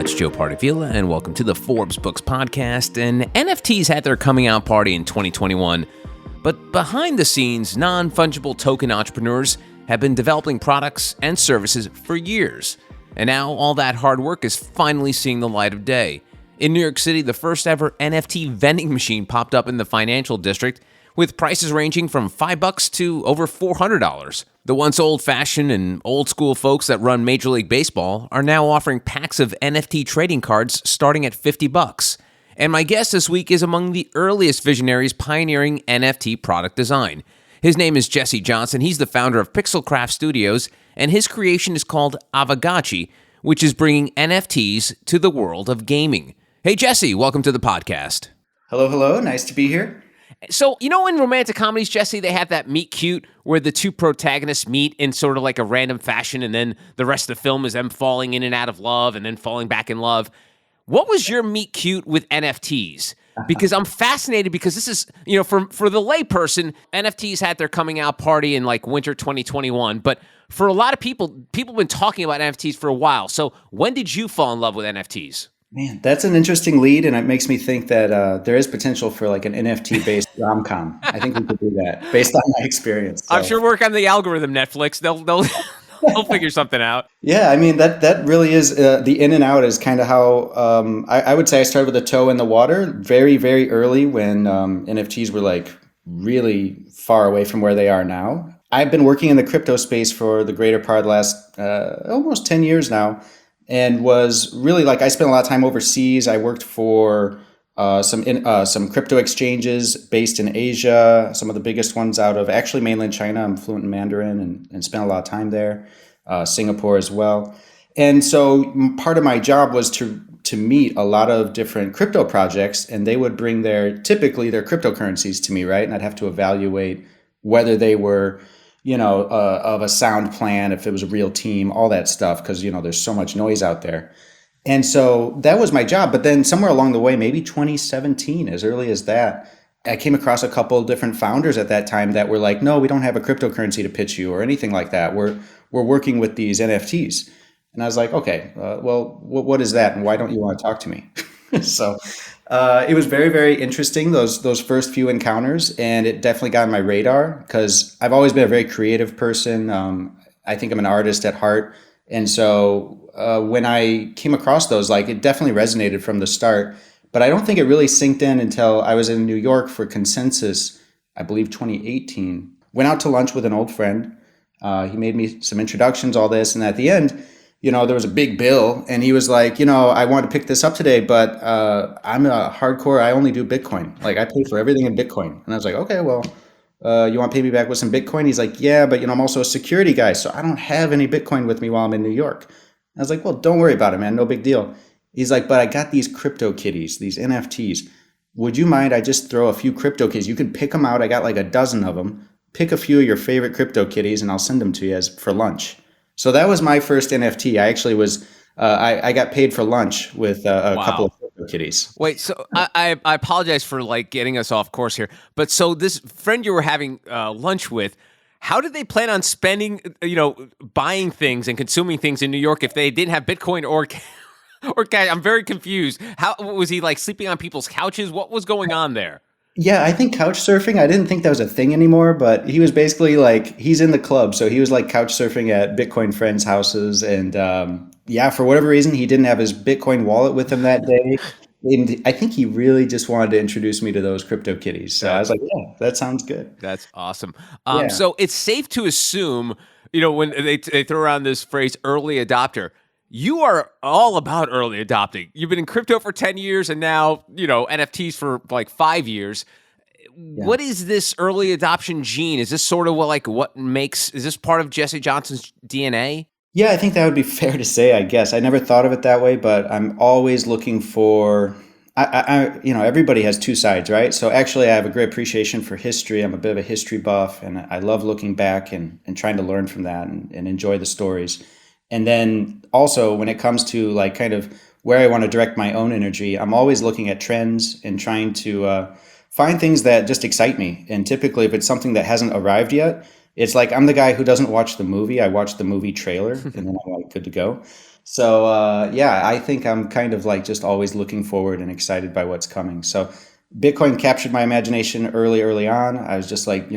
it's Joe Pardavila, and welcome to the Forbes Books Podcast. And NFTs had their coming out party in 2021, but behind the scenes, non-fungible token entrepreneurs have been developing products and services for years. And now all that hard work is finally seeing the light of day. In New York City, the first ever NFT vending machine popped up in the financial district, with prices ranging from $5 to over $400. The once old-fashioned and old-school folks that run Major League Baseball are now offering packs of NFT trading cards starting at $50. And my guest this week is among the earliest visionaries pioneering NFT product design. His name is Jesse Johnson. He's the founder of Pixelcraft Studios, and his creation is called Aavegotchi, which is bringing NFTs to the world of gaming. Hey, Jesse, welcome to the podcast. Hello. Nice to be here. So, you know, in romantic comedies, Jesse, they have that meet cute where the two protagonists meet in sort of like a random fashion, and then the rest of the film is them falling in and out of love and then falling back in love. What was your meet cute with NFTs? Because I'm fascinated because this is, you know, for the layperson, NFTs had their coming out party in like winter 2021. But for a lot of people have been talking about NFTs for a while. So when did you fall in love with NFTs? Man, that's an interesting lead, and it makes me think that there is potential for like an NFT-based rom-com. I think we could do that based on my experience. So. I'm sure work on the algorithm, Netflix. They'll figure something out. Yeah, I mean that really is the in and out is kind of how I would say I started with a toe in the water very, very early when NFTs were like really far away from where they are now. I've been working in the crypto space for the greater part of the last almost 10 years now. And was really like I spent a lot of time overseas. I worked for some crypto exchanges based in Asia, some of the biggest ones out of actually mainland China. I'm fluent in Mandarin and spent a lot of time there, Singapore as well. And so part of my job was to meet a lot of different crypto projects, and they would bring typically their cryptocurrencies to me, right? And I'd have to evaluate whether they were of a sound plan, if it was a real team, all that stuff, because, there's so much noise out there. And so that was my job. But then somewhere along the way, maybe 2017, as early as that, I came across a couple of different founders at that time that were like, no, we don't have a cryptocurrency to pitch you or anything like that. We're working with these NFTs. And I was like, okay, well, what is that? And why don't you want to talk to me? So it was very, very interesting, those first few encounters, and it definitely got on my radar because I've always been a very creative person. I think I'm an artist at heart. And so when I came across those, like it definitely resonated from the start, but I don't think it really synced in until I was in New York for Consensus, I believe 2018. Went out to lunch with an old friend. He made me some introductions, all this. And at the end, there was a big bill, and he was like, I want to pick this up today, but I'm a hardcore, I only do Bitcoin. Like I pay for everything in Bitcoin. And I was like, okay, well, you want to pay me back with some Bitcoin? He's like, yeah, but I'm also a security guy, so I don't have any Bitcoin with me while I'm in New York. I was like, well, don't worry about it, man. No big deal. He's like, but I got these crypto kitties, these NFTs. Would you mind I just throw a few crypto kitties? You can pick them out. I got like a dozen of them. Pick a few of your favorite crypto kitties, and I'll send them to you for lunch. So that was my first NFT. I actually was, I got paid for lunch with a couple of crypto kitties. Wait, so I apologize for like getting us off course here, but so this friend you were having lunch with, how did they plan on spending, buying things and consuming things in New York if they didn't have Bitcoin or cash? I'm very confused. How was he like sleeping on people's couches? What was going on there? Yeah, I think couch surfing, I didn't think that was a thing anymore, but he was basically like, he's in the club. So he was like couch surfing at Bitcoin friends' houses. And for whatever reason, he didn't have his Bitcoin wallet with him that day. And I think he really just wanted to introduce me to those crypto kitties. So I was like, yeah, that sounds good. That's awesome. So it's safe to assume, when they throw around this phrase early adopter, you are all about early adopting. You've been in crypto for 10 years and now, NFTs for like 5 years. Yeah. What is this early adoption gene? Is this sort of is this part of Jesse Johnson's DNA? Yeah, I think that would be fair to say, I guess. I never thought of it that way, but I'm always looking for, everybody has two sides, right? So actually I have a great appreciation for history. I'm a bit of a history buff, and I love looking back and trying to learn from that and enjoy the stories. And then also when it comes to like kind of where I want to direct my own energy, I'm always looking at trends and trying to find things that just excite me. And typically if it's something that hasn't arrived yet, it's like I'm the guy who doesn't watch the movie. I watch the movie trailer and then I'm like good to go. So yeah, I think I'm kind of like just always looking forward and excited by what's coming. So Bitcoin captured my imagination early on. I was just like,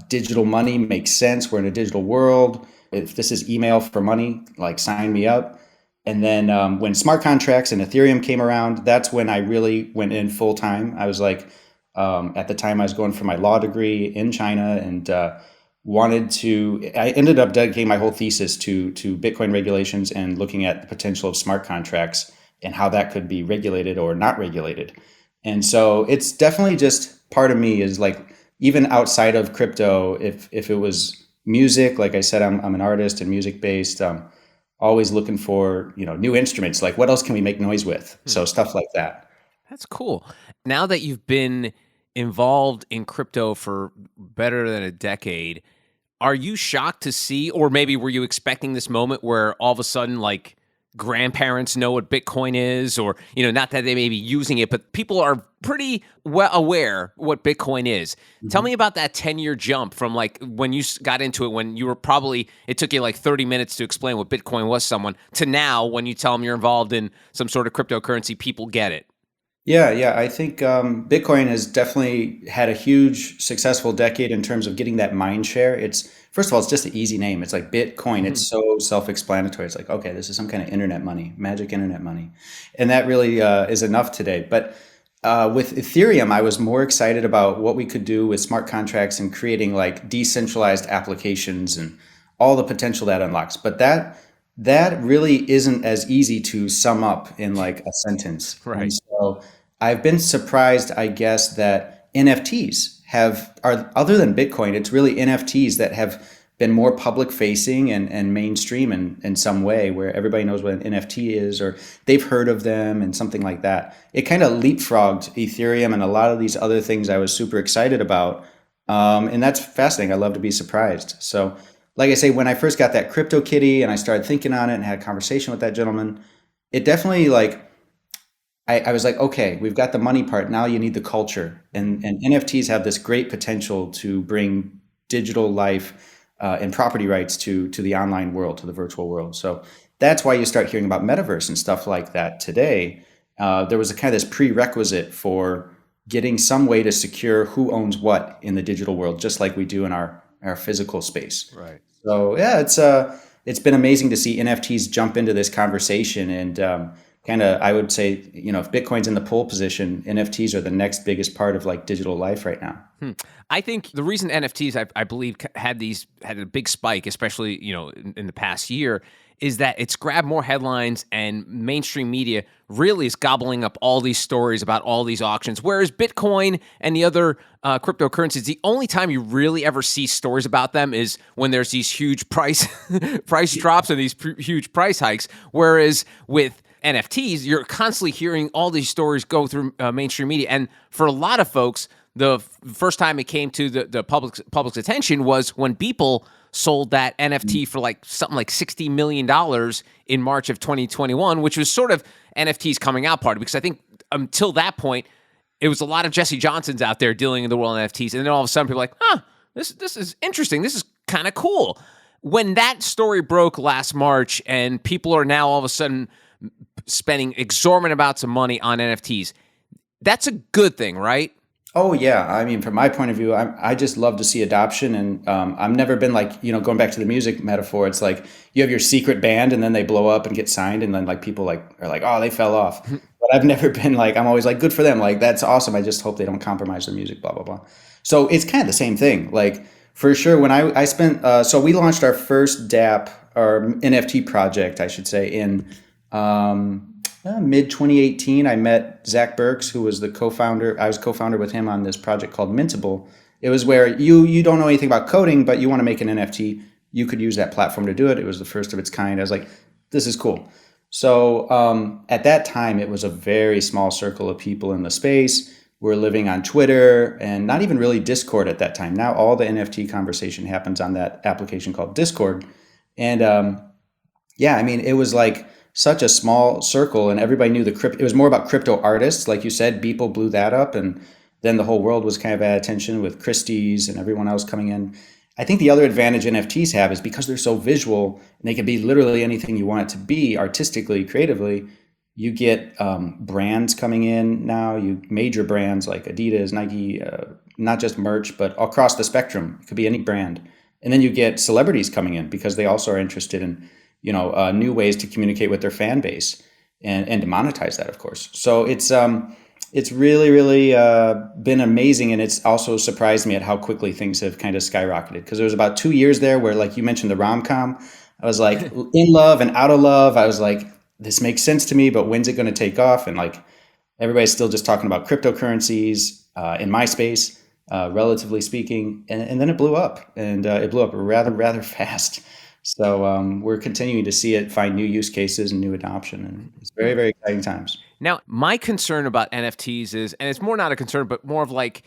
digital money makes sense. We're in a digital world. If this is email for money, like sign me up. And then when smart contracts and Ethereum came around, that's when I really went in full time. I was like, at the time I was going for my law degree in China and I ended up dedicating my whole thesis to Bitcoin regulations and looking at the potential of smart contracts and how that could be regulated or not regulated. And so it's definitely just part of me is like, even outside of crypto, if it was music, like I said, I'm an artist and music based. Always looking for new instruments. Like what else can we make noise with? So stuff like that. That's cool. Now that you've been involved in crypto for better than a decade, are you shocked to see, or maybe were you expecting this moment where all of a sudden, like, grandparents know what Bitcoin is, or, not that they may be using it, but people are pretty well aware what Bitcoin is. Tell me about that 10-year jump from like when you got into it, when you were it took you like 30 minutes to explain what Bitcoin was someone, to now when you tell them you're involved in some sort of cryptocurrency, people get it. Yeah. I think Bitcoin has definitely had a huge successful decade in terms of getting that mind share. It's first of all, it's just an easy name. It's like Bitcoin. It's so self-explanatory. It's like, okay, this is some kind of internet money, magic internet money, and that really is enough today. But with Ethereum, I was more excited about what we could do with smart contracts and creating like decentralized applications and all the potential that unlocks. But that really isn't as easy to sum up in like a sentence. Right. And so I've been surprised, I guess, that NFTs are other than Bitcoin, it's really NFTs that have been more public facing and mainstream in some way where everybody knows what an NFT is or they've heard of them and something like that. It kind of leapfrogged Ethereum and a lot of these other things I was super excited about. And that's fascinating. I love to be surprised. So like I say, when I first got that crypto kitty and I started thinking on it and had a conversation with that gentleman, it definitely like, I was like, okay, we've got the money part. Now you need the culture. And NFTs have this great potential to bring digital life and property rights to the online world, to the virtual world. So that's why you start hearing about metaverse and stuff like that today. There was a kind of this prerequisite for getting some way to secure who owns what in the digital world, just like we do in our physical space. Right. So yeah, it's been amazing to see NFTs jump into this conversation and kind of, I would say, if Bitcoin's in the pole position, NFTs are the next biggest part of like digital life right now. I think the reason NFTs, I believe, had a big spike, especially in the past year, is that it's grabbed more headlines and mainstream media really is gobbling up all these stories about all these auctions. Whereas Bitcoin and the other cryptocurrencies, the only time you really ever see stories about them is when there's these huge price drops and these huge price hikes. Whereas with NFTs, you're constantly hearing all these stories go through mainstream media. And for a lot of folks, the first time it came to the public's attention was when Beeple sold that NFT for like something like $60 million in March of 2021, which was sort of NFT's coming out party, because I think until that point, it was a lot of Jesse Johnsons out there dealing in the world of NFTs. And then all of a sudden people are like, this is interesting. This is kind of cool. When that story broke last March and people are now all of a sudden spending exorbitant amounts of money on NFTs, that's a good thing, right? Oh yeah, I mean, from my point of view, I just love to see adoption, and I've never been like, going back to the music metaphor. It's like you have your secret band, and then they blow up and get signed, and then like people are like, oh, they fell off. But I've never been like, I'm always like, good for them, like that's awesome. I just hope they don't compromise their music, blah blah blah. So it's kind of the same thing, like for sure. When I spent, so we launched our first DApp or NFT project, I should say, in mid 2018. I met Zach Burks, who was the co-founder. I was co-founder with him on this project called Mintable. It was where you don't know anything about coding, but you want to make an NFT. You could use that platform to do it. It was the first of its kind. I was like, this is cool. So at that time, it was a very small circle of people in the space. We're living on Twitter and not even really Discord at that time. Now all the NFT conversation happens on that application called Discord. And yeah, I mean, it was like such a small circle, and everybody knew it was more about crypto artists. Like you said, Beeple blew that up, and then the whole world was kind of at attention with Christie's and everyone else coming in. I think the other advantage NFTs have is because they're so visual and they can be literally anything you want it to be artistically, creatively. You get brands coming in now, major brands like Adidas, Nike, not just merch, but across the spectrum. It could be any brand. And then you get celebrities coming in because they also are interested in, new ways to communicate with their fan base and to monetize that, of course. So it's really, really been amazing. And it's also surprised me at how quickly things have kind of skyrocketed. Because there was about 2 years there where, like you mentioned, the rom-com, I was like in love and out of love. I was like, this makes sense to me, but when's it going to take off? And like everybody's still just talking about cryptocurrencies in my space, relatively speaking. And then it blew up, and it blew up rather, rather fast. So we're continuing to see it find new use cases and new adoption. And it's very, very exciting times. Now, my concern about NFTs is, and it's more not a concern, but more of like,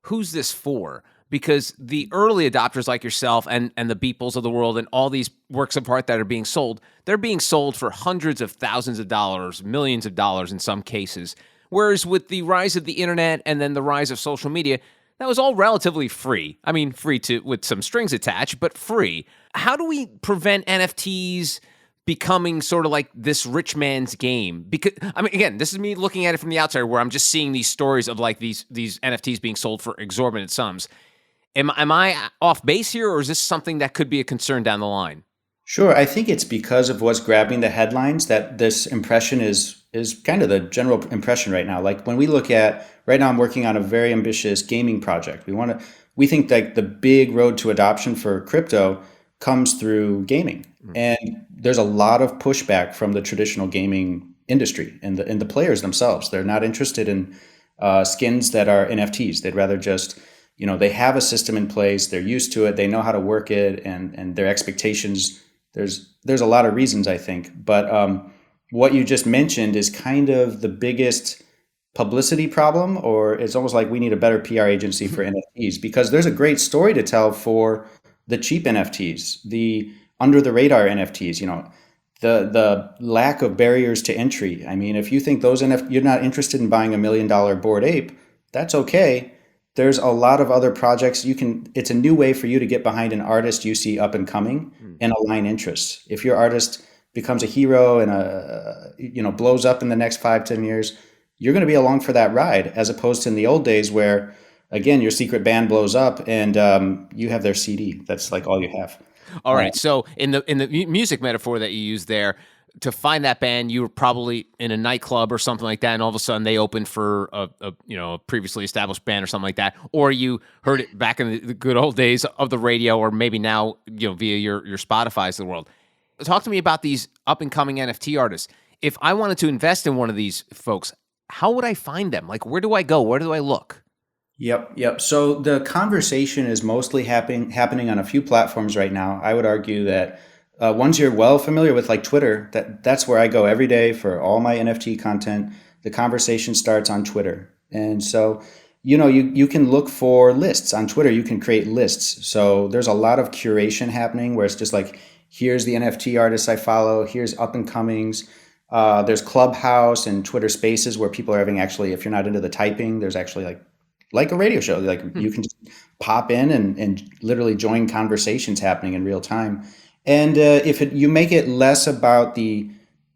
who's this for? Because the early adopters like yourself and the Beeples of the world and all these works of art that are being sold, they're being sold for hundreds of thousands of dollars, millions of dollars in some cases. Whereas with the rise of the internet and then the rise of social media, that was all relatively free. I mean, free with some strings attached, but free. How do we prevent NFTs becoming sort of like this rich man's game? Because, I mean, again, this is me looking at it from the outside where I'm just seeing these stories of like these NFTs being sold for exorbitant sums. Am I off base here, or is this something that could be a concern down the line? Sure. I think it's because of what's grabbing the headlines that this impression is kind of the general impression right now. Like when we look at, right now I'm working on a very ambitious gaming project. We think that the big road to adoption for crypto comes through gaming. And there's a lot of pushback from the traditional gaming industry and the players themselves. They're not interested in skins that are NFTs. They'd rather just, they have a system in place, they're used to it, they know how to work it, and their expectations. There's a lot of reasons, I think. But what you just mentioned is kind of the biggest publicity problem, or it's almost like we need a better PR agency for NFTs, because there's a great story to tell for the cheap NFTs, the under the radar NFTs, the lack of barriers to entry. I mean, if you think you're not interested in buying $1 million Bored Ape, that's okay. There's a lot of other projects it's a new way for you to get behind an artist you see up and coming and align interests. If your artist becomes a hero and blows up in the next 5-10 years, you're going to be along for that ride, as opposed to in the old days where, again, your secret band blows up and you have their CD. That's like all you have. All right. So in the music metaphor that you used there, to find that band, you were probably in a nightclub or something like that, and all of a sudden they opened for a previously established band or something like that, or you heard it back in the good old days of the radio, or maybe now via your Spotify's of the world. Talk to me about these up and coming NFT artists. If I wanted to invest in one of these folks, how would I find them? Like, where do I go? Where do I look? Yep. So the conversation is mostly happening on a few platforms right now. I would argue that ones you're well familiar with, like Twitter, that's where I go every day for all my NFT content. The conversation starts on Twitter. And so, you can look for lists on Twitter. You can create lists. So there's a lot of curation happening where it's just like, here's the NFT artists I follow. Here's up and comings. There's Clubhouse and Twitter Spaces where people are having actually, if you're not into the typing, there's actually like a radio show. Like you can just pop in and literally join conversations happening in real time. And you make it less about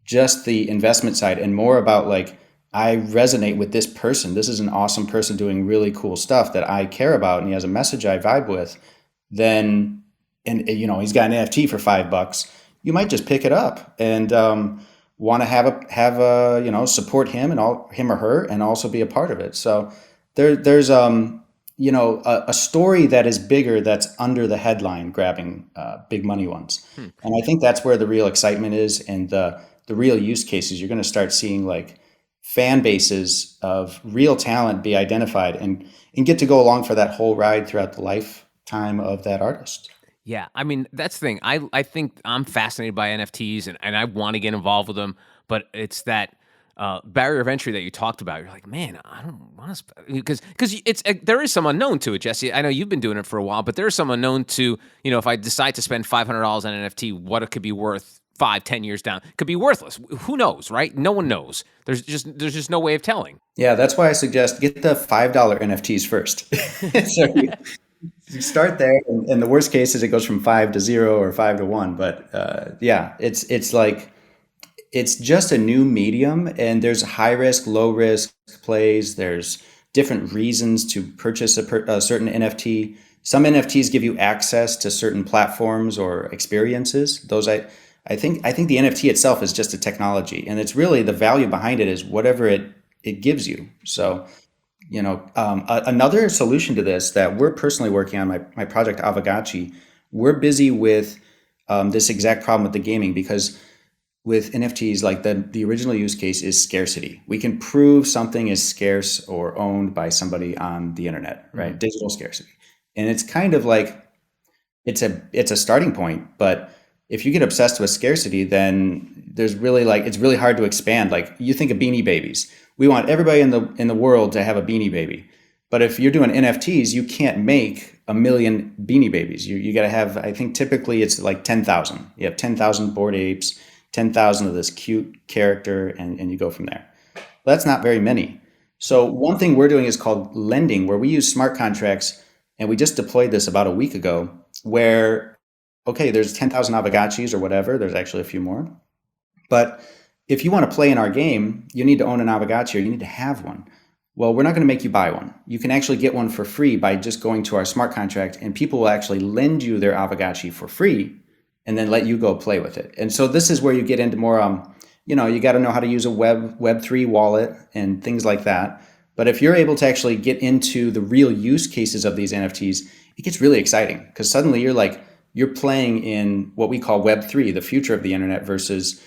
just the investment side and more about like, I resonate with this person. This is an awesome person doing really cool stuff that I care about, and he has a message I vibe with. Then, and he's got an NFT for $5. You might just pick it up and want to have a support him and him or her, and also be a part of it. So there's a story that is bigger that's under the headline grabbing big money ones. And I think that's where the real excitement is, and the real use cases. You're going to start seeing like fan bases of real talent be identified and get to go along for that whole ride throughout the lifetime of that artist. Yeah, I mean, that's the thing. I think I'm fascinated by NFTs and I want to get involved with them, but it's that barrier of entry that you talked about. You're like, man, I don't want to, because there is some unknown to it, Jesse. I know you've been doing it for a while, but there's some unknown to, if I decide to spend $500 on an NFT, what it could be worth 5-10 years down. It could be worthless. Who knows, right? No one knows. There's just no way of telling. Yeah, that's why I suggest get the $5 NFTs first. You start there, and the worst case is it goes from 5 to 0 or 5 to 1. But yeah, it's like it's just a new medium, and there's high risk, low risk plays. There's different reasons to purchase a certain NFT. Some NFTs give you access to certain platforms or experiences. Those I think the NFT itself is just a technology, and it's really the value behind it is whatever it gives you. So another solution to this that we're personally working on, my project Aavegotchi, we're busy with this exact problem with the gaming, because with NFTs, like the original use case is scarcity. We can prove something is scarce or owned by somebody on the internet, right? Mm-hmm. Digital scarcity. And it's kind of like, it's a starting point, but if you get obsessed with scarcity, then there's really it's really hard to expand. Like, you think of Beanie Babies. We want everybody in the world to have a Beanie Baby. But if you're doing NFTs, you can't make 1 million Beanie Babies. You got to have, I think typically it's like 10,000. You have 10,000 Bored Apes, 10,000 of this cute character, and you go from there. That's not very many. So one thing we're doing is called lending, where we use smart contracts, and we just deployed this about a week ago, where, okay, there's 10,000 Aavegotchis or whatever. There's actually a few more. But if you want to play in our game, you need to own an Aavegotchi, or you need to have one. Well, we're not going to make you buy one. You can actually get one for free by just going to our smart contract, and people will actually lend you their Aavegotchi for free and then let you go play with it. And so this is where you get into more, you got to know how to use a Web3 wallet and things like that. But if you're able to actually get into the real use cases of these NFTs, it gets really exciting, because suddenly you're playing in what we call Web3, the future of the internet, versus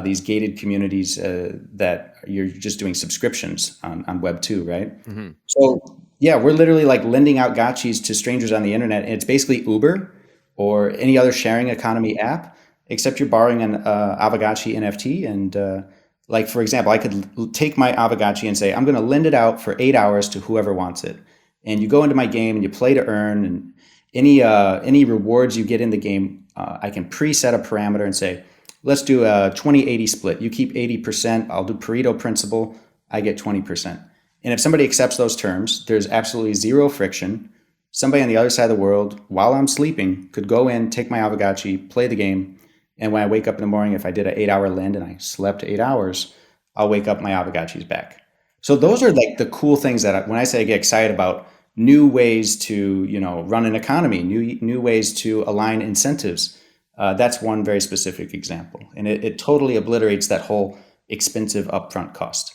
these gated communities that you're just doing subscriptions on Web 2, right? Mm-hmm. So yeah, we're literally like lending out gotchis to strangers on the internet, and it's basically Uber or any other sharing economy app, except you're borrowing an Aavegotchi NFT. And like, for example, I could take my Aavegotchi and say, I'm going to lend it out for 8 hours to whoever wants it. And you go into my game and you play to earn, and any rewards you get in the game, I can preset a parameter and say, let's do a 20-80 split. You keep 80%, I'll do Pareto principle, I get 20%. And if somebody accepts those terms, there's absolutely zero friction. Somebody on the other side of the world, while I'm sleeping, could go in, take my Aavegotchi, play the game, and when I wake up in the morning, if I did an 8-hour lend and I slept 8 hours, I'll wake up, my Aavegotchi's back. So those are like the cool things that when I say I get excited about new ways to run an economy, new ways to align incentives. That's one very specific example, and it totally obliterates that whole expensive upfront cost.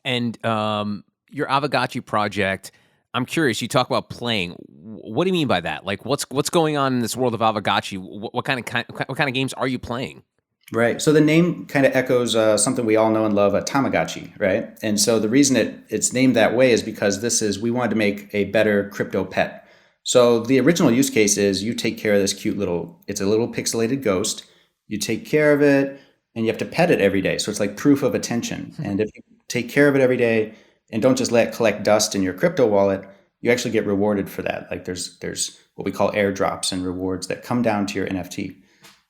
And your Aavegotchi project, I'm curious. You talk about playing. What do you mean by that? Like, what's going on in this world of Aavegotchi? What kind of games are you playing? Right. So the name kind of echoes something we all know and love, a Tamagotchi, right? And so the reason it's named that way is because we wanted to make a better crypto pet. So the original use case is you take care of this cute it's a little pixelated ghost. You take care of it, and you have to pet it every day. So it's like proof of attention. And if you take care of it every day and don't just let it collect dust in your crypto wallet, you actually get rewarded for that. Like there's what we call airdrops and rewards that come down to your NFT.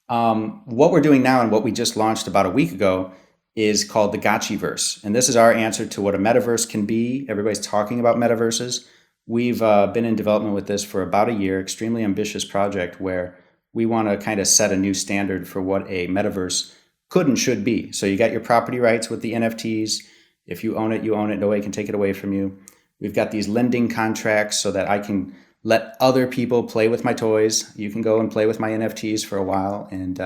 What we're doing now, and what we just launched about a week ago, is called the Gotchiverse. And this is our answer to what a metaverse can be. Everybody's talking about metaverses. We've been in development with this for about a year, extremely ambitious project where we want to kind of set a new standard for what a metaverse could and should be. So you got your property rights with the NFTs. If you own it, you own it. Nobody can take it away from you. We've got these lending contracts so that I can let other people play with my toys. You can go and play with my NFTs for a while. And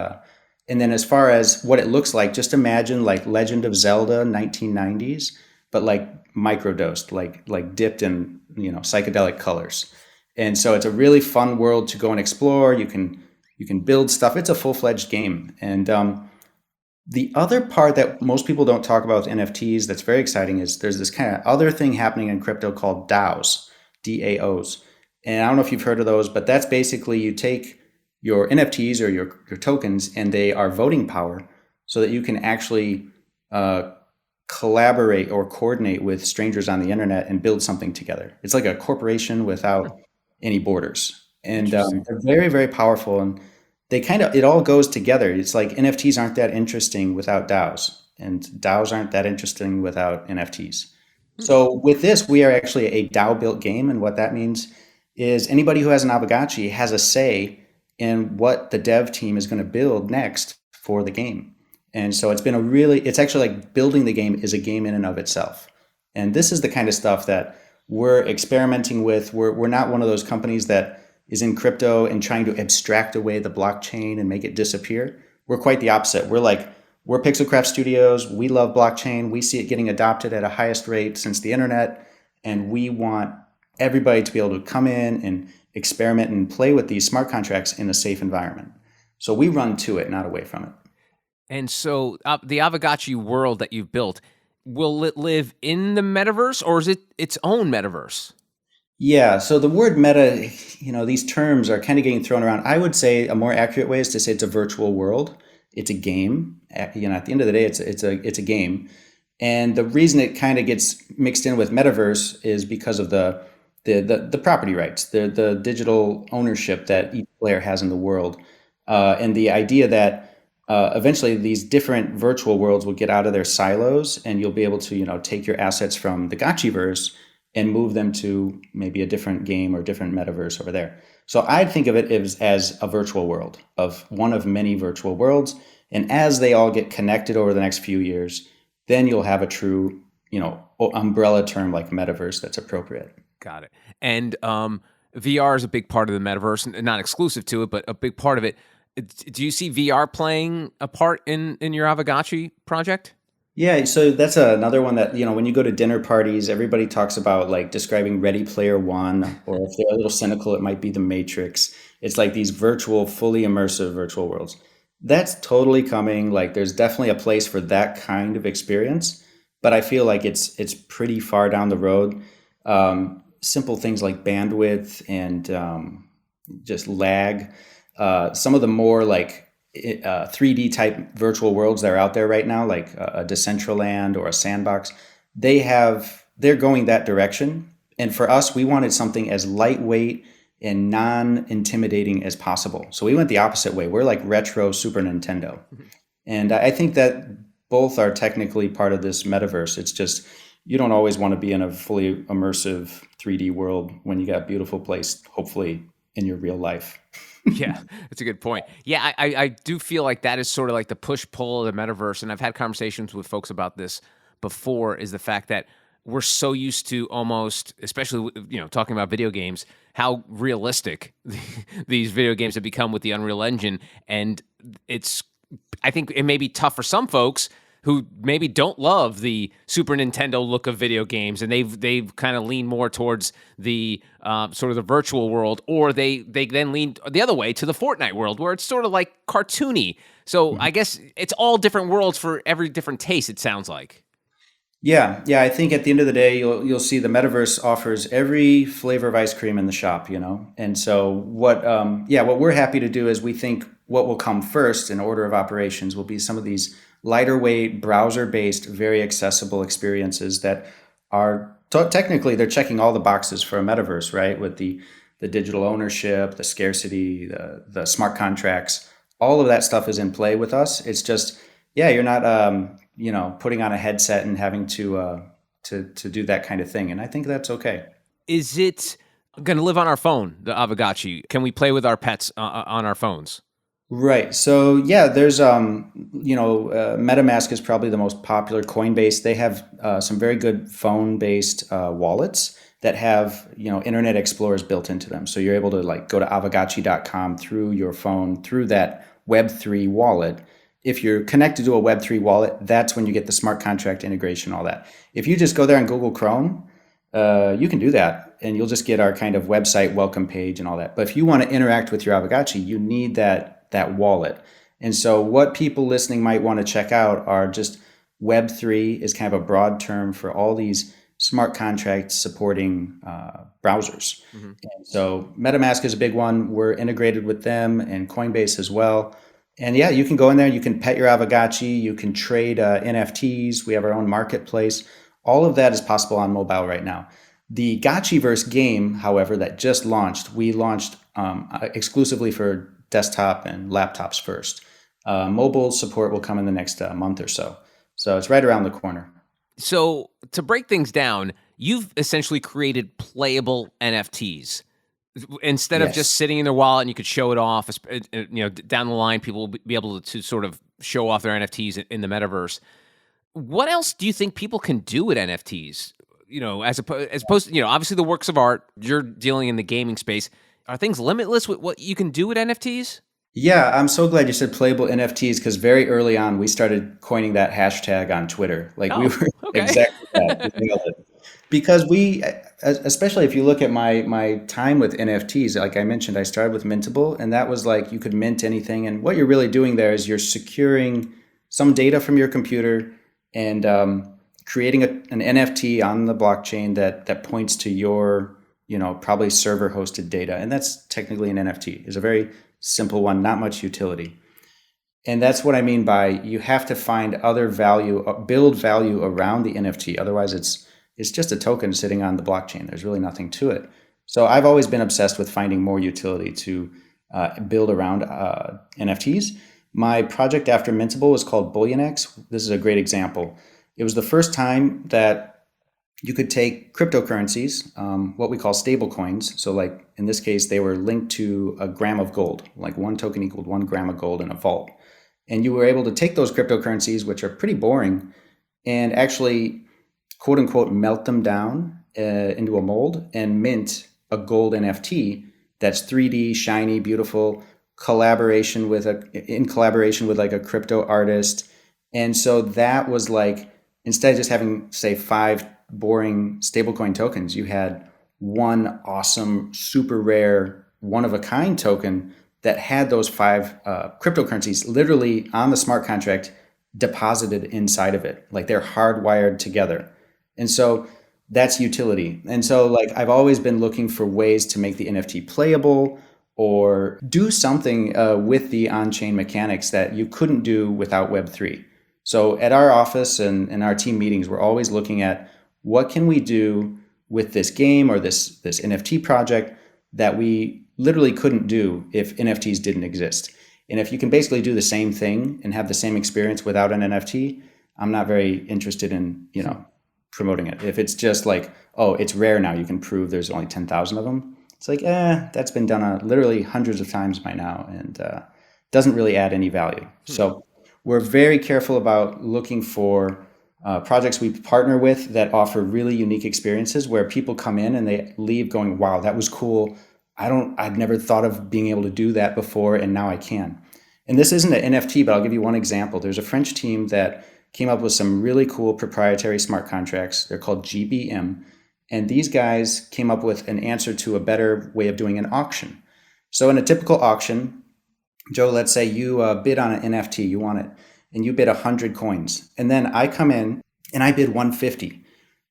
then as far as what it looks like, just imagine like Legend of Zelda 1990s, but like microdosed, like dipped in psychedelic colors. And so it's a really fun world to go and explore. You can build stuff. It's a full-fledged game. And the other part that most people don't talk about with NFTs that's very exciting is there's this kind of other thing happening in crypto called DAOs, DAOs. And I don't know if you've heard of those, but that's basically you take your NFTs or your tokens, and they are voting power so that you can actually collaborate or coordinate with strangers on the internet and build something together. It's like a corporation without any borders. And they're very, very powerful. And it all goes together. It's like NFTs aren't that interesting without DAOs, and DAOs aren't that interesting without NFTs. So with this, we are actually a DAO built game. And what that means is anybody who has an Aavegotchi has a say in what the dev team is going to build next for the game. And so it's actually like building the game is a game in and of itself. And this is the kind of stuff that we're experimenting with. We're not one of those companies that is in crypto and trying to abstract away the blockchain and make it disappear. We're quite the opposite. We're Pixelcraft Studios. We love blockchain. We see it getting adopted at a highest rate since the internet. And we want everybody to be able to come in and experiment and play with these smart contracts in a safe environment. So we run to it, not away from it. And so the Aavegotchi world that you've built, will it live in the metaverse or is it its own metaverse? Yeah, so the word meta, these terms are kind of getting thrown around. I would say a more accurate way is to say it's a virtual world. It's a game. At the end of the day, it's a game. And the reason it kind of gets mixed in with metaverse is because of the property rights, the digital ownership that each player has in the world, and the idea that eventually these different virtual worlds will get out of their silos, and you'll be able to take your assets from the Gotchiverse and move them to maybe a different game or different metaverse over there. So I think of it as a virtual world of one of many virtual worlds, and as they all get connected over the next few years, then you'll have a true umbrella term like metaverse that's appropriate. Got it. And VR is a big part of the metaverse, not exclusive to it, but a big part of it. Do you see VR playing a part in your Aavegotchi project? Yeah, so that's another one that, when you go to dinner parties, everybody talks about like describing Ready Player One, or if they're a little cynical, it might be The Matrix. It's like these fully immersive virtual worlds. That's totally coming. Like there's definitely a place for that kind of experience, but I feel like it's pretty far down the road. Simple things like bandwidth and just lag. Some of the more like 3D type virtual worlds that are out there right now, like a Decentraland or a Sandbox, they're going that direction. And for us, we wanted something as lightweight and non-intimidating as possible. So we went the opposite way. We're like retro Super Nintendo. And I think that both are technically part of this metaverse. It's just, you don't always want to be in a fully immersive 3D world when you got a beautiful place, hopefully in your real life. Yeah, that's a good point. Yeah, I do feel like that is sort of like the push-pull of the metaverse, and I've had conversations with folks about this before, is the fact that we're so used to almost, especially, talking about video games, how realistic these video games have become with the Unreal Engine, and I think it may be tough for some folks who maybe don't love the Super Nintendo look of video games, and they've kind of leaned more towards the sort of the virtual world, or they then lean the other way to the Fortnite world, where it's sort of like cartoony. So I guess it's all different worlds for every different taste, it sounds like. Yeah, I think at the end of the day, you'll see the metaverse offers every flavor of ice cream in the shop, And so what we're happy to do is we think what will come first in order of operations will be some of these lighter weight, browser-based, very accessible experiences that are technically they're checking all the boxes for a metaverse, right? With the digital ownership, the scarcity, the smart contracts, all of that stuff is in play with us. It's just, you're not putting on a headset and having to do that kind of thing, and I think that's okay. Is it going to live on our phone, the Aavegotchi? Can we play with our pets on our phones? Right. So there's MetaMask is probably the most popular. Coinbase, they have some very good phone-based wallets that have Internet Explorers built into them. So you're able to like go to Aavegotchi.com through your phone through that Web3 wallet. If you're connected to a Web3 wallet, that's when you get the smart contract integration, all that. If you just go there on Google Chrome, you can do that, and you'll just get our kind of website welcome page and all that. But if you want to interact with your Aavegotchi, you need that wallet. And so what people listening might want to check out are just Web3 is kind of a broad term for all these smart contracts supporting browsers. And so MetaMask is a big one. We're integrated with them, and Coinbase as well. And you can go in there, you can pet your Aavegotchi, you can trade NFTs. We have our own marketplace. All of that is possible on mobile right now. The Gotchiverse game, however, that just launched, we launched exclusively for desktop and laptops first. Mobile support will come in the next month or so. So it's right around the corner. So to break things down, you've essentially created playable NFTs. Instead of just Yes. sitting in their wallet and you could show it off, down the line, people will be able to sort of show off their NFTs in the metaverse. What else do you think people can do with NFTs? As opposed to, obviously the works of art, you're dealing in the gaming space. Are things limitless with what you can do with NFTs? Yeah, I'm so glad you said playable NFTs because very early on we started coining that hashtag on Twitter. Like we Oh, were okay. exactly that. You nailed it. Because especially if you look at my time with NFTs, like I mentioned, I started with Mintable, and that was like you could mint anything. And what you're really doing there is you're securing some data from your computer and creating an NFT on the blockchain that points to your probably server hosted data, and that's technically an NFT. It's a very simple one, not much utility. And that's what I mean by you have to find other value, build value around the NFT. Otherwise, it's just a token sitting on the blockchain. There's really nothing to it. So I've always been obsessed with finding more utility to build around NFTs. My project after Mintable was called BullionX. This is a great example. It was the first time that you could take cryptocurrencies, what we call stable coins. So like in this case, they were linked to a gram of gold, like one token equaled 1 gram of gold in a vault. And you were able to take those cryptocurrencies, which are pretty boring, and actually, quote unquote, melt them down into a mold and mint a gold NFT that's 3D, shiny, beautiful, in collaboration with like a crypto artist. And so that was like, instead of just having, say, 5 boring stablecoin tokens, you had one awesome, super rare, one of a kind token that had those 5 cryptocurrencies literally on the smart contract deposited inside of it. Like they're hardwired together. And so that's utility. And so like I've always been looking for ways to make the NFT playable or do something with the on-chain mechanics that you couldn't do without Web3. So at our office and our team meetings, we're always looking at what can we do with this game or this NFT project that we literally couldn't do if NFTs didn't exist. And if you can basically do the same thing and have the same experience without an NFT, I'm not very interested in, promoting it. If it's just like, oh, it's rare now, you can prove there's only 10,000 of them. It's like, that's been done literally hundreds of times by now and doesn't really add any value. So we're very careful about looking for projects we partner with that offer really unique experiences where people come in and they leave going, wow, that was cool. I'd never thought of being able to do that before, and now I can. And this isn't an NFT, but I'll give you one example. There's a French team that came up with some really cool proprietary smart contracts. They're called GBM. And these guys came up with an answer to a better way of doing an auction. So in a typical auction, Joe, let's say you bid on an NFT, you want it, and you bid 100 coins. And then I come in and I bid 150.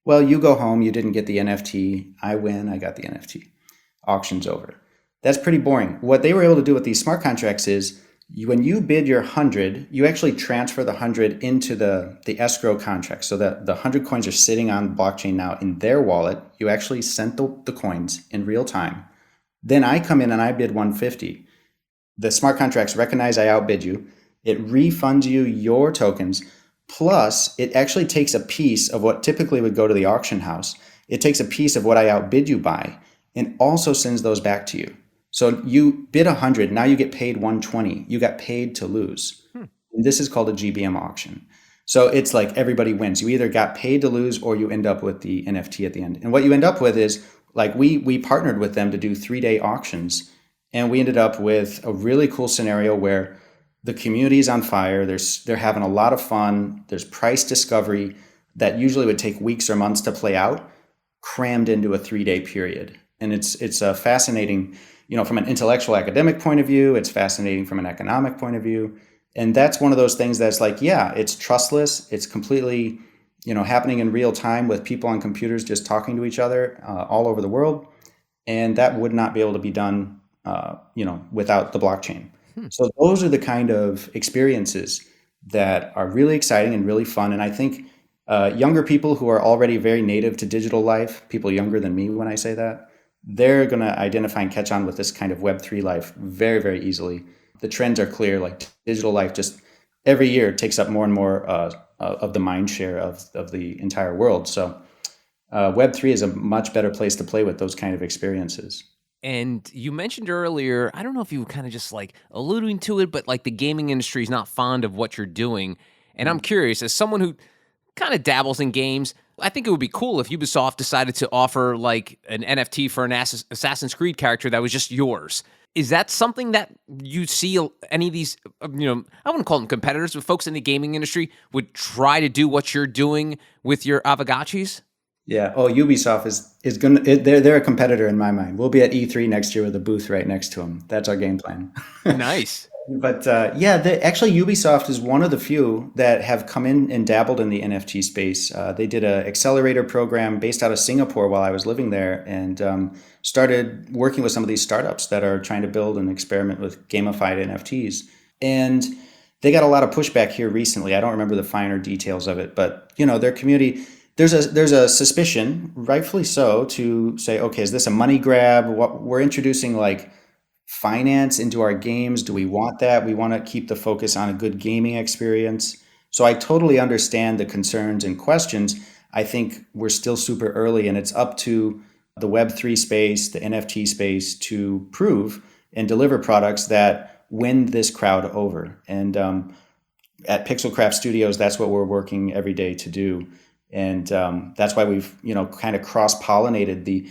Well, you go home, you didn't get the NFT. I win, I got the NFT. Auction's over. That's pretty boring. What they were able to do with these smart contracts is when you bid your 100, you actually transfer the 100 into the escrow contract so that the 100 coins are sitting on the blockchain now in their wallet. You actually sent the coins in real time. Then I come in and I bid 150. The smart contracts recognize I outbid you. It refunds you your tokens. Plus, it actually takes a piece of what typically would go to the auction house. It takes a piece of what I outbid you by and also sends those back to you. So you bid 100, now you get paid 120. You got paid to lose. And this is called a GBM auction. So it's like everybody wins. You either got paid to lose or you end up with the NFT at the end. And what you end up with is like we partnered with them to do 3-day auctions. And we ended up with a really cool scenario where the community is on fire. They're having a lot of fun. There's price discovery that usually would take weeks or months to play out, crammed into a 3-day period. And it's a fascinating, from an intellectual academic point of view, it's fascinating from an economic point of view. And that's one of those things that's like, yeah, it's trustless. It's completely, happening in real time with people on computers just talking to each other all over the world. And that would not be able to be done, without the blockchain. So those are the kind of experiences that are really exciting and really fun. And I think younger people who are already very native to digital life, people younger than me when I say that, they're going to identify and catch on with this kind of Web3 life very, very easily. The trends are clear. Like digital life just every year takes up more and more of the mind share of the entire world. So Web3 is a much better place to play with those kind of experiences. And you mentioned earlier, I don't know if you were kind of just like alluding to it, but like the gaming industry is not fond of what you're doing. And I'm curious, as someone who kind of dabbles in games, I think it would be cool if Ubisoft decided to offer like an NFT for an Assassin's Creed character that was just yours. Is that something that you see any of these, I wouldn't call them competitors, but folks in the gaming industry would try to do what you're doing with your Aavegotchis? Yeah. Oh, Ubisoft is gonna. They're a competitor in my mind. We'll be at E3 next year with a booth right next to them. That's our game plan. Nice. But yeah, actually Ubisoft is one of the few that have come in and dabbled in the NFT space. They did an accelerator program based out of Singapore while I was living there, and started working with some of these startups that are trying to build and experiment with gamified NFTs. And they got a lot of pushback here recently. I don't remember the finer details of it, but their community. There's a suspicion, rightfully so, to say, okay, is this a money grab? What we're introducing, like finance into our games. Do we want that? We want to keep the focus on a good gaming experience. So I totally understand the concerns and questions. I think we're still super early, and it's up to the Web3 space, the NFT space, to prove and deliver products that win this crowd over. And at Pixelcraft Studios, that's what we're working every day to do. And that's why we've, kind of cross-pollinated the,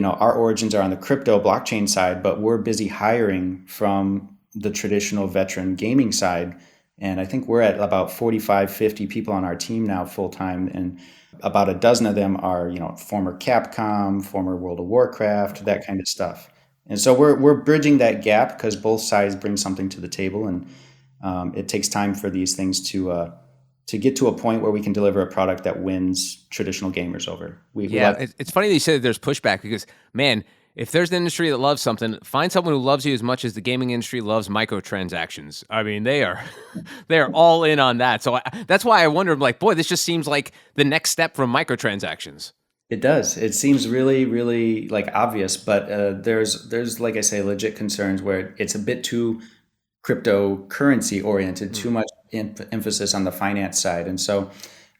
our origins are on the crypto blockchain side, but we're busy hiring from the traditional veteran gaming side. And I think we're at about 45, 50 people on our team now full-time. And about a dozen of them are, former Capcom, former World of Warcraft, that kind of stuff. And so we're bridging that gap because both sides bring something to the table. And it takes time for these things to get to a point where we can deliver a product that wins traditional gamers over. It's funny that you said there's pushback because, man, if there's an industry that loves something, find someone who loves you as much as the gaming industry loves microtransactions. I mean, they are all in on that. So that's why I wonder, like, boy, this just seems like the next step from microtransactions. It does. It seems really, really like obvious, but there's like I say, legit concerns where it's a bit too cryptocurrency oriented, too much emphasis on the finance side. And so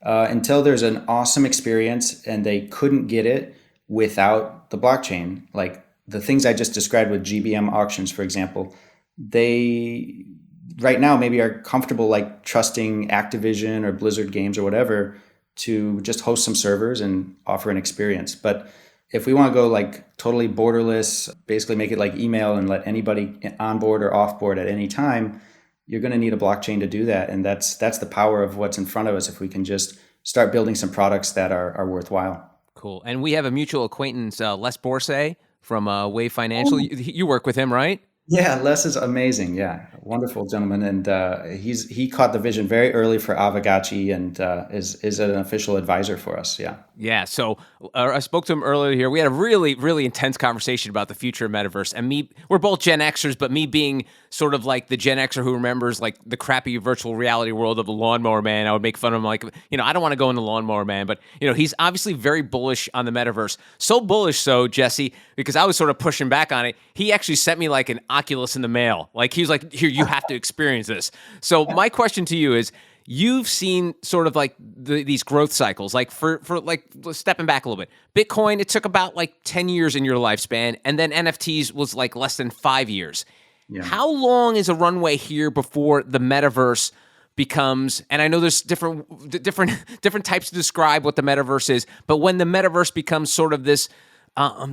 until there's an awesome experience and they couldn't get it without the blockchain, like the things I just described with GBM auctions, for example, they right now maybe are comfortable like trusting Activision or Blizzard Games or whatever to just host some servers and offer an experience. But if we want to go like totally borderless, basically make it like email and let anybody onboard or offboard at any time, you're going to need a blockchain to do that. And that's the power of what's in front of us if we can just start building some products that are worthwhile. Cool. And we have a mutual acquaintance, Les Borsay from Wave Financial. You work with him, right? Yeah, Les is amazing. Yeah, wonderful gentleman, and he caught the vision very early for Aavegotchi, and is an official advisor for us. Yeah. Yeah. So I spoke to him earlier here. We had a really, really intense conversation about the future of metaverse, and we're both Gen Xers, but me being sort of like the Gen Xer who remembers like the crappy virtual reality world of the Lawnmower Man. I would make fun of him, like, I don't want to go in the Lawnmower Man, but he's obviously very bullish on the metaverse. So bullish, so Jesse, because I was sort of pushing back on it. He actually sent me like an Oculus in the mail. Like he was like, here, you have to experience this. So my question to you is, you've seen sort of like these growth cycles, like for like stepping back a little bit. Bitcoin, it took about like 10 years in your lifespan, and then NFTs was like less than 5 years. Yeah. How long is a runway here before the metaverse becomes, and I know there's different types to describe what the metaverse is, but when the metaverse becomes sort of this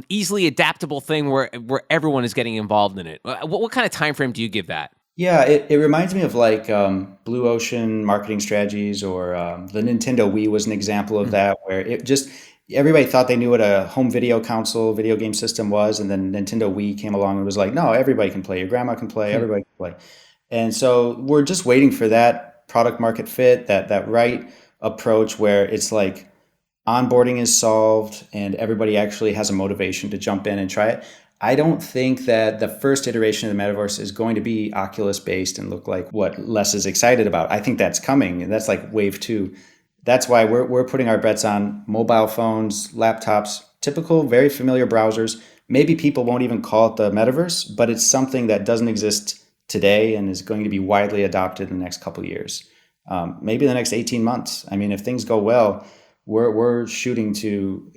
easily adaptable thing where everyone is getting involved in it. What kind of time frame do you give that? Yeah, it reminds me of like Blue Ocean marketing strategies, or the Nintendo Wii was an example of that, where it just everybody thought they knew what a home video console video game system was, and then Nintendo Wii came along and was like, no, everybody can play. Your grandma can play. Everybody can play. And so we're just waiting for that product market fit, that right approach where it's like onboarding is solved and everybody actually has a motivation to jump in and try it. I don't think that the first iteration of the metaverse is going to be Oculus based and look like what Les is excited about. I think that's coming, and that's like wave 2. That's why we're putting our bets on mobile phones, laptops, typical, very familiar browsers. Maybe people won't even call it the metaverse, but it's something that doesn't exist today and is going to be widely adopted in the next couple of years. Maybe the next 18 months. I mean, if things go well, we're shooting to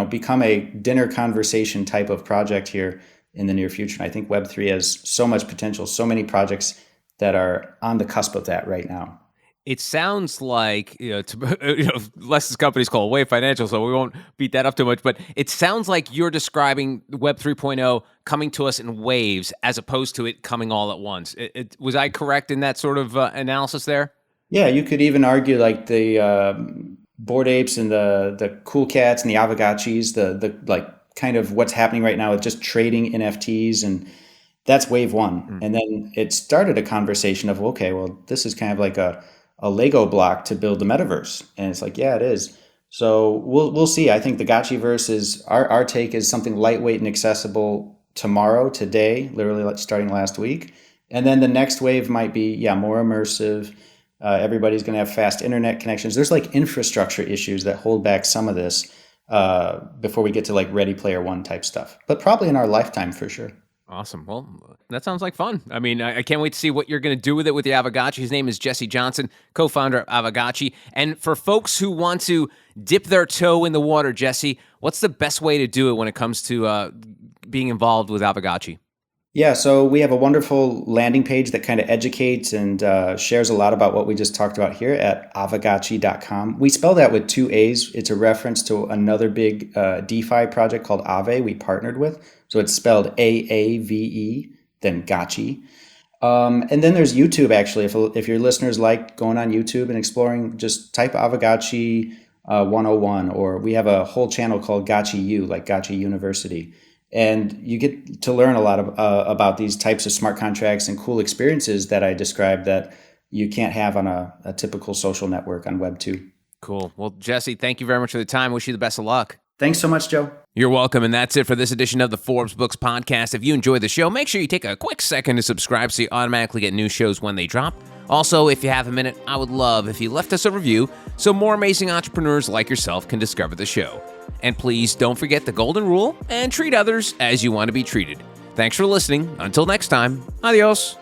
become a dinner conversation type of project here in the near future. And I think Web3 has so much potential, so many projects that are on the cusp of that right now. It sounds like, Les's company's called Wave Financial, so we won't beat that up too much, but it sounds like you're describing Web 3.0 coming to us in waves as opposed to it coming all at once. Was I correct in that sort of analysis there? Yeah, you could even argue like the Bored Apes and the Cool Cats and the Aavegotchis, the like kind of what's happening right now with just trading NFTs, and that's wave one. And then it started a conversation of, okay, well, this is kind of like a Lego block to build the metaverse. And it's like, yeah, it is. So we'll see. I think the Gotchiverse is our take is something lightweight and accessible today, literally starting last week. And then the next wave might be, more immersive. Everybody's going to have fast internet connections. There's like infrastructure issues that hold back some of this before we get to like Ready Player One type stuff, but probably in our lifetime for sure. Awesome. Well, that sounds like fun. I mean, I can't wait to see what you're going to do with it with the Aavegotchi. His name is Jesse Johnson, co-founder of Aavegotchi. And for folks who want to dip their toe in the water, Jesse, what's the best way to do it when it comes to being involved with Aavegotchi? Yeah, so we have a wonderful landing page that kind of educates and shares a lot about what we just talked about here at Aavegotchi.com. We spell that with 2 A's. It's a reference to another big DeFi project called Aave we partnered with. So it's spelled AAVE, then Gotchi. And then there's YouTube, actually. If your listeners like going on YouTube and exploring, just type Aavegotchi 101, or we have a whole channel called Gotchi U, like Gotchi University. And you get to learn a lot about these types of smart contracts and cool experiences that I described that you can't have on a typical social network on Web 2. Cool. Well, Jesse, thank you very much for the time. Wish you the best of luck. Thanks so much, Joe. You're welcome. And that's it for this edition of the Forbes Books Podcast. If you enjoyed the show, make sure you take a quick second to subscribe so you automatically get new shows when they drop. Also, if you have a minute, I would love if you left us a review so more amazing entrepreneurs like yourself can discover the show. And please don't forget the golden rule and treat others as you want to be treated. Thanks for listening. Until next time, adios.